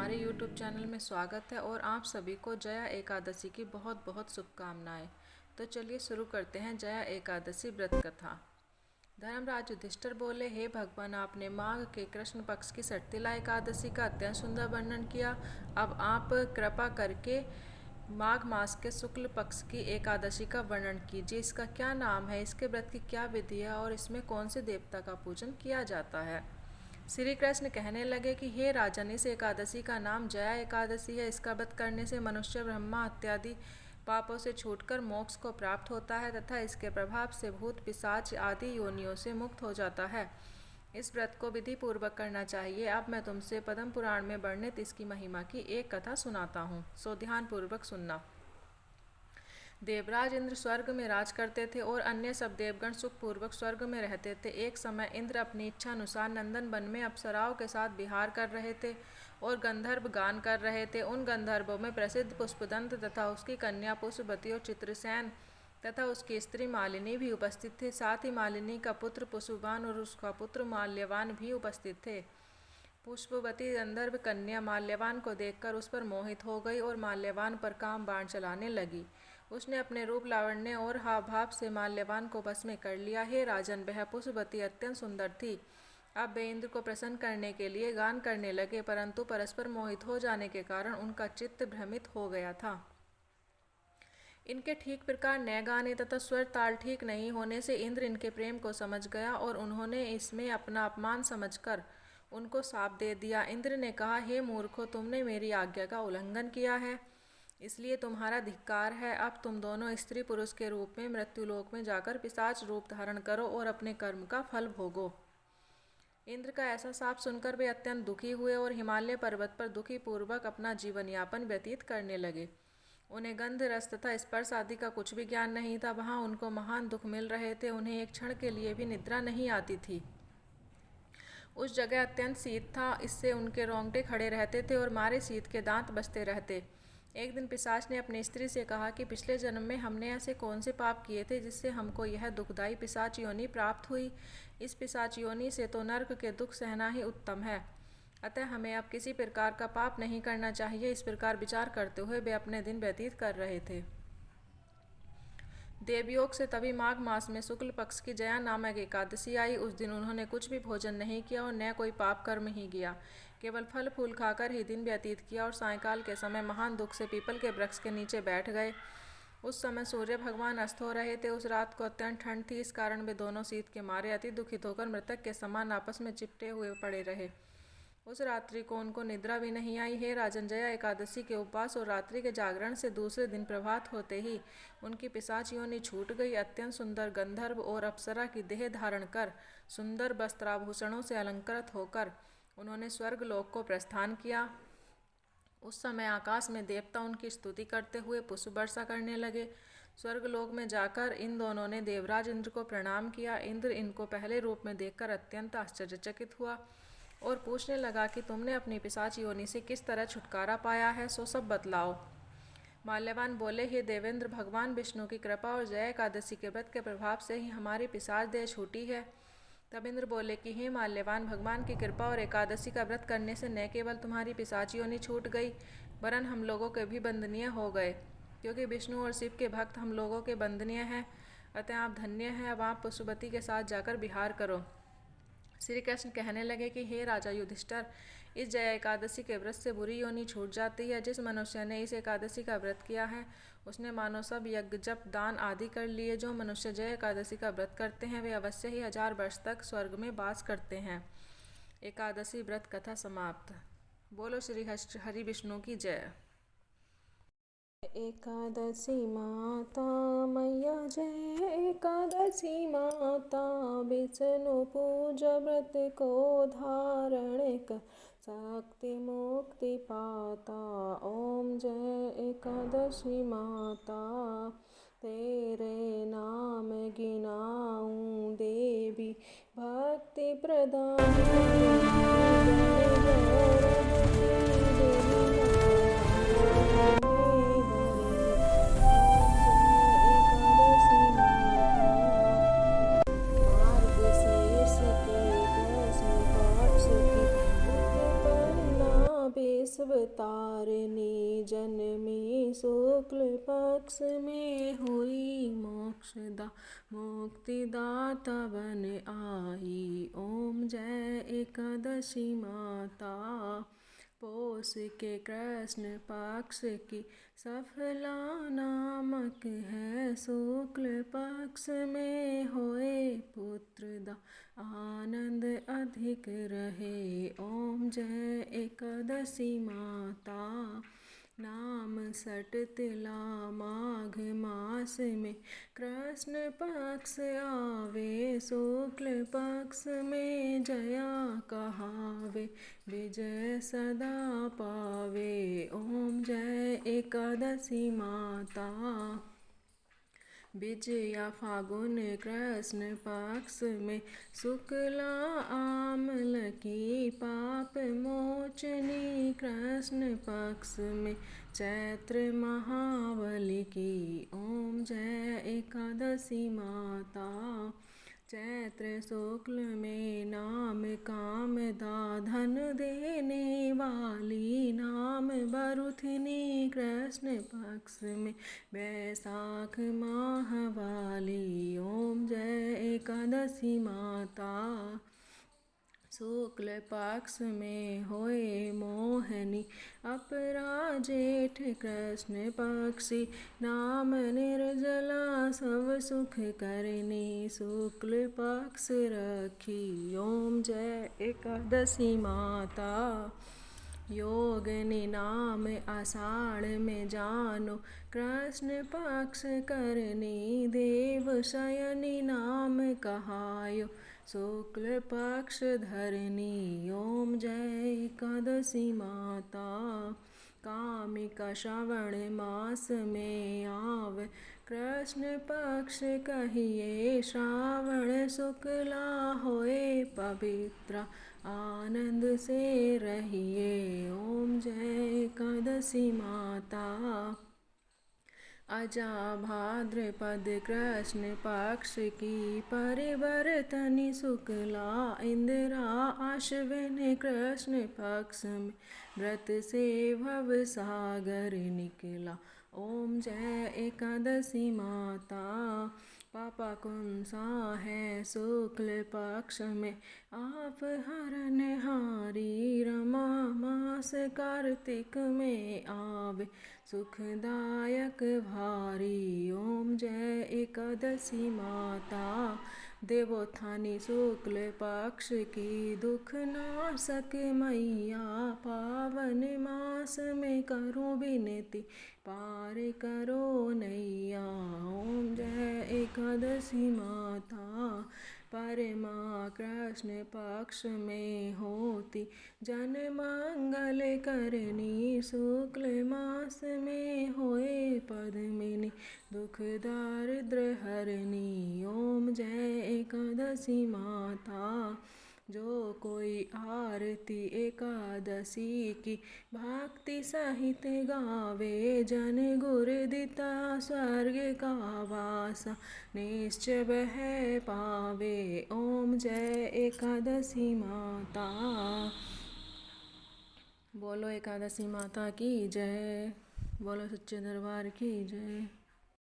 हमारे YouTube channel में स्वागत है और आप सभी को जया एकादशी की बहुत बहुत शुभकामनाएं। तो चलिए शुरू करते हैं जया एकादशी व्रत कथा। धर्मराज युधिष्ठिर बोले, हे भगवान, आपने माघ के कृष्ण पक्ष की सटतिला एकादशी का अत्यंत सुंदर वर्णन किया। अब आप कृपा करके माघ मास के शुक्ल पक्ष की एकादशी का वर्णन कीजिए। इसका क्या नाम है, इसके व्रत की क्या विधि है और इसमें कौन से देवता का पूजन किया जाता है। श्री कृष्ण कहने लगे कि हे राजन, इस एकादशी का नाम जया एकादशी है। इसका व्रत करने से मनुष्य ब्रह्मा इत्यादि पापों से छूटकर मोक्ष को प्राप्त होता है तथा इसके प्रभाव से भूत पिशाच आदि योनियों से मुक्त हो जाता है। इस व्रत को विधि पूर्वक करना चाहिए। अब मैं तुमसे पद्म पुराण में वर्णित इसकी महिमा की एक कथा सुनाता हूँ, सो ध्यान पूर्वक सुनना। देवराज इंद्र स्वर्ग में राज करते थे और अन्य सब देवगण सुखपूर्वक स्वर्ग में रहते थे। एक समय इंद्र अपनी इच्छा अनुसार नंदन वन में अप्सराओं के साथ विहार कर रहे थे और गंधर्व गान कर रहे थे। उन गंधर्वों में प्रसिद्ध पुष्पदंत तथा उसकी कन्या पुष्पवती और चित्रसेन तथा उसकी स्त्री मालिनी भी उपस्थित थे। साथ ही मालिनी का पुत्र पुष्पवान और उसका पुत्र माल्यवान भी उपस्थित थे। पुष्पवती गंधर्व कन्या माल्यवान को देखकर उस पर मोहित हो गई और माल्यवान पर काम बाण चलाने लगी। उसने अपने रूप लावण्य और हाव भाव से माल्यवान को बस में कर लिया। हे राजन, वह पुष्पवती अत्यंत सुंदर थी। अब वे इंद्र को प्रसन्न करने के लिए गान करने लगे, परंतु परस्पर मोहित हो जाने के कारण उनका चित्त भ्रमित हो गया था। इनके ठीक प्रकार न गाने तथा स्वर ताल ठीक नहीं होने से इंद्र इनके प्रेम को समझ गया और उन्होंने इसमें अपना अपमान समझकर उनको शाप दे दिया। इंद्र ने कहा, हे मूर्खों, तुमने मेरी आज्ञा का उल्लंघन किया है, इसलिए तुम्हारा धिक्कार है। अब तुम दोनों स्त्री पुरुष के रूप में मृत्युलोक में जाकर पिशाच रूप धारण करो और अपने कर्म का फल भोगो। इंद्र का ऐसा शाप सुनकर वे अत्यंत दुखी हुए और हिमालय पर्वत पर दुखी पूर्वक अपना जीवन यापन व्यतीत करने लगे। उन्हें गंध रस तथा स्पर्श आदि का कुछ भी ज्ञान नहीं था। वहाँ उनको महान दुख मिल रहे थे। उन्हें एक क्षण के लिए भी निद्रा नहीं आती थी। उस जगह अत्यंत शीत था, इससे उनके रोंगटे खड़े रहते थे और मारे शीत के दांत बजते रहते। एक दिन पिशाच ने अपनी स्त्री से कहा कि पिछले जन्म में हमने ऐसे कौन से पाप किए थे जिससे हमको यह दुखदायी पिशाच योनि प्राप्त हुई। इस पिशाच योनि से तो नरक के दुख सहना ही उत्तम है, अतः हमें अब किसी प्रकार का पाप नहीं करना चाहिए। इस प्रकार विचार करते हुए वे अपने दिन व्यतीत कर रहे थे। देवयोग से तभी माघ मास में शुक्ल पक्ष की जया नामक एकादशी आई। उस दिन उन्होंने कुछ भी भोजन नहीं किया और न कोई पाप कर्म ही किया, केवल फल फूल खाकर ही दिन व्यतीत किया और सायंकाल के समय महान दुख से पीपल के वृक्ष के नीचे बैठ गए। उस समय सूर्य भगवान अस्त हो रहे थे। उस रात को अत्यंत ठंड थी, इस कारण वे दोनों शीत के मारे अति दुखित होकर मृतक के समान आपस में चिपटे हुए पड़े रहे। उस रात्रि को उनको निद्रा भी नहीं आई। हे राजन, जया एकादशी के उपवास और रात्रि के जागरण से दूसरे दिन प्रभात होते ही उनकी पिशाच योनि छूट गई। अत्यंत सुंदर गंधर्व और अप्सरा की देह धारण कर सुंदर वस्त्राभूषणों से अलंकृत होकर उन्होंने स्वर्ग लोक को प्रस्थान किया। उस समय आकाश में देवता उनकी स्तुति करते हुए पुष्प वर्षा करने लगे। स्वर्गलोक में जाकर इन दोनों ने देवराज इंद्र को प्रणाम किया। इंद्र इनको पहले रूप में देखकर अत्यंत आश्चर्यचकित हुआ और पूछने लगा कि तुमने अपनी पिशाच योनि से किस तरह छुटकारा पाया है, सो सब बतलाओ। माल्यवान बोले, हे देवेंद्र, भगवान विष्णु की कृपा और जया एकादशी के व्रत के प्रभाव से ही हमारी पिशाच देह छूटी है। तब इंद्र बोले कि हे माल्यवान, भगवान की कृपा और एकादशी का व्रत करने से न केवल तुम्हारी पिशाच योनि छूट गई, वरन हम लोगों के भी बंदनीय हो गए, क्योंकि विष्णु और शिव के भक्त हम लोगों के बंदनीय हैं। अतः आप धन्य हैं। अब आप पुष्पवती के साथ जाकर विहार करो। श्री कृष्ण कहने लगे कि हे राजा युधिष्ठिर, इस जया एकादशी के व्रत से बुरी योनि छूट जाती है। जिस मनुष्य ने इस एकादशी का व्रत किया है उसने मानो सब यज्ञ जप दान आदि कर लिए। जो मनुष्य जया एकादशी का व्रत करते हैं वे अवश्य ही 1000 वर्ष तक स्वर्ग में वास करते हैं। एकादशी व्रत कथा समाप्त। बोलो श्री हरि विष्णु की जय। एकादशी माता मैया जय एकादशी माता, विष्णु पूज व्रत को धारण कर शक्ति मुक्ति पाता। ओम जय एकादशी माता, तेरे नाम गिनाऊं देवी भक्ति प्रदान। बृहस्पतारिणी जन्मी शुक्ल पक्ष में हुई मोक्षदा मुक्तिदाता बन आई। ओम जय एकादशी माता। पौष के कृष्ण पक्ष की सफला नामक है, शुक्ल पक्ष में होए पुत्रदा आनंद अधिक रहे। ओम जय एकादशी माता। नाम सटतिला माघ मास में कृष्ण पक्ष आवे, शुक्ल पक्ष में जया कहावे, विजय सदा पावे। ओम जय एकादशी माता। विजया फागुन कृष्ण पक्ष में शुक्ला आमल की पाप मोचनी, कृष्ण पक्ष में चैत्र महाबली की। ओम जय एकादशी माता। चैत्र शुक्ल में नाम कामदा धन देने वाली, नाम बरुथिनी कृष्ण पक्ष में बैसाख माह वाली। ओम जय एकादशी माता। शुक्ल पक्ष में होए मोहनी अपरा जेठ कृष्ण पक्षी, नाम निर्जला सब सुख करनी, शुक्ल पक्ष रखी। ओम जय एकादशी माता। योगिनी नाम आषाढ़ में जानो, कृष्ण पक्ष करनी, देव शयनी नाम कहायो, शुक्ल पक्ष धरनी। ओम जय एकादशी माता। कामिका श्रावण मास में आव, कृष्ण पक्ष कहिए, श्रावण शुक्ला होए पवित्र, आनंद से रहिए। ओम जय एकादशी माता। अजा भाद्रपद कृष्ण पक्ष की परिवर्तनी शुक्ला, इंदिरा आश्विन कृष्ण पक्ष में व्रत से भव सागर निकला। ओम जय एकादशी माता। पापा कौन सा है शुक्ल पक्ष में आप हरनहारी, रमा मास कार्तिक में आवे, सुखदायक भारी। ओम जय एकादशी माता। देवोत्थानी शुक्ल पक्ष की दुख नाशक मैया, पावन मास में करो विनती, पार करो नैया। ओम जय एकादशी माता। परमा कृष्ण पक्ष में होती, जन मंगल करनी, शुक्ल मास में होए पद्मिनी, दुख दारिद्र हरनी। ओम जय एकादशी माता। जो कोई आरती एकादशी की भक्ति सहित गावे, जन गुर दिता स्वर्ग का वासा, निश्चय वह पावे। ओम जय एकादशी माता। बोलो एकादशी माता की जय। बोलो सच्चे दरबार की जय।